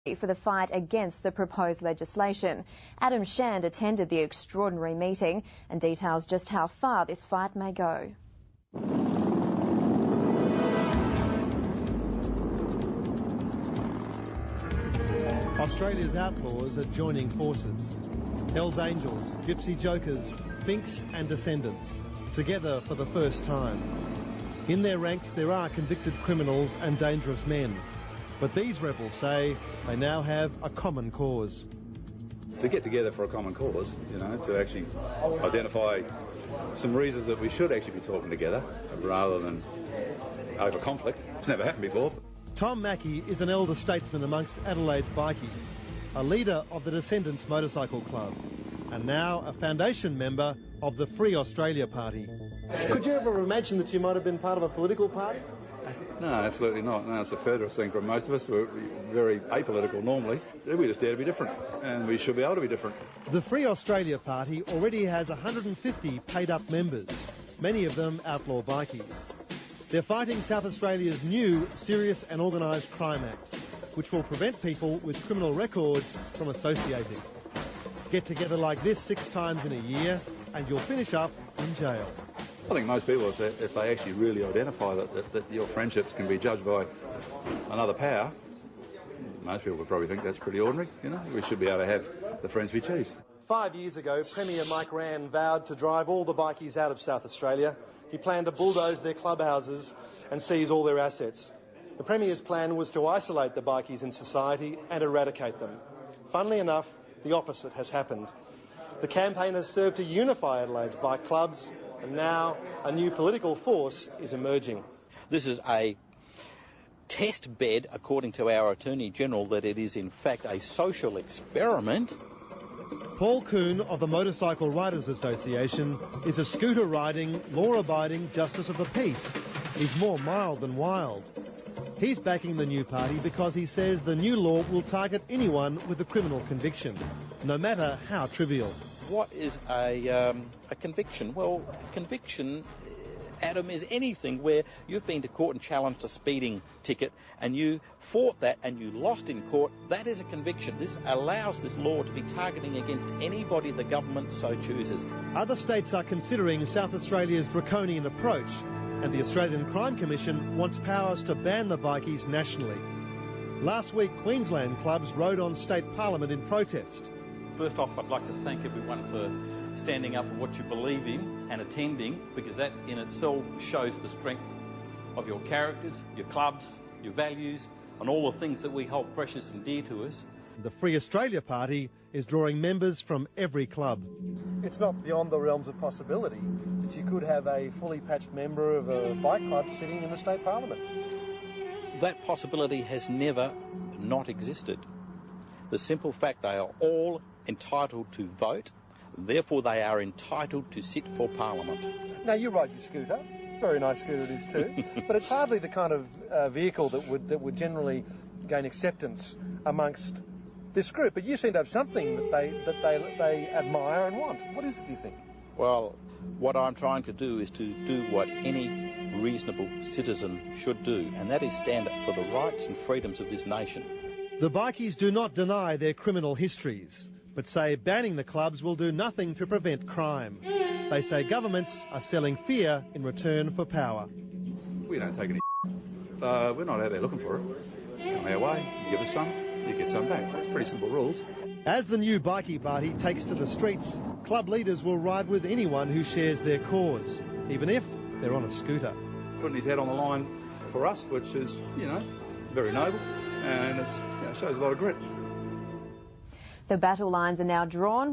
for the fight against the proposed legislation. Adam Shand attended the extraordinary meeting and details just how far this fight may go. Australia's outlaws are joining forces. Hells Angels, Gypsy Jokers, Finks and Descendants, together for the first time. In their ranks there are convicted criminals and dangerous men. But these rebels say they now have a common cause. To get together for a common cause, to actually identify some reasons that we should actually be talking together rather than over conflict. It's never happened before. Tom Mackey is an elder statesman amongst Adelaide's bikies, a leader of the Descendants Motorcycle Club, and now a foundation member of the Free Australia Party. Could you ever imagine that you might have been part of a political party? No, absolutely not. No, it's a furthest thing from most of us. We're very apolitical normally. We just dare to be different, and we should be able to be different. The Free Australia Party already has 150 paid-up members, many of them outlaw bikies. They're fighting South Australia's new Serious and Organised Crime Act, which will prevent people with criminal records from associating. Get together like this 6 times in a year and you'll finish up in jail. I think most people, if they actually really identify that your friendships can be judged by another power, most people would probably think that's pretty ordinary. We should be able to have the friends we choose. 5 years ago, Premier Mike Rann vowed to drive all the bikies out of South Australia. He planned to bulldoze their clubhouses and seize all their assets. The Premier's plan was to isolate the bikies in society and eradicate them. Funnily enough, the opposite has happened. The campaign has served to unify Adelaide's bike clubs, and now a new political force is emerging. This is a test bed, according to our Attorney General, that it is in fact a social experiment. Paul Coon of the Motorcycle Riders Association is a scooter-riding, law-abiding justice of the peace. He's more mild than wild. He's backing the new party because he says the new law will target anyone with a criminal conviction, no matter how trivial. What is a conviction? Well, a conviction, Adam, is anything where you've been to court and challenged a speeding ticket and you fought that and you lost in court. That is a conviction. This allows this law to be targeting against anybody the government so chooses. Other states are considering South Australia's draconian approach, and the Australian Crime Commission wants powers to ban the bikies nationally. Last week, Queensland clubs rode on state parliament in protest. First off, I'd like to thank everyone for standing up for what you believe in and attending, because that in itself shows the strength of your characters, your clubs, your values, and all the things that we hold precious and dear to us. The Free Australia Party is drawing members from every club. It's not beyond the realms of possibility that you could have a fully patched member of a bike club sitting in the state parliament. That possibility has never not existed. The simple fact they are all entitled to vote, therefore they are entitled to sit for Parliament. Now, you ride your scooter. Very nice scooter it is too. But it's hardly the kind of vehicle that would generally gain acceptance amongst this group. But you seem to have something that they admire and want. What is it, do you think? Well, what I'm trying to do is to do what any reasonable citizen should do, and that is stand up for the rights and freedoms of this nation. The bikies do not deny their criminal histories, but say banning the clubs will do nothing to prevent crime. They say governments are selling fear in return for power. We don't take any we're not out there looking for it. Come our way, you give us some, you get some back. It's pretty simple rules. As the new bikie party takes to the streets, club leaders will ride with anyone who shares their cause, even if they're on a scooter. Putting his head on the line for us, which is, very noble, and it shows a lot of grit. The battle lines are now drawn.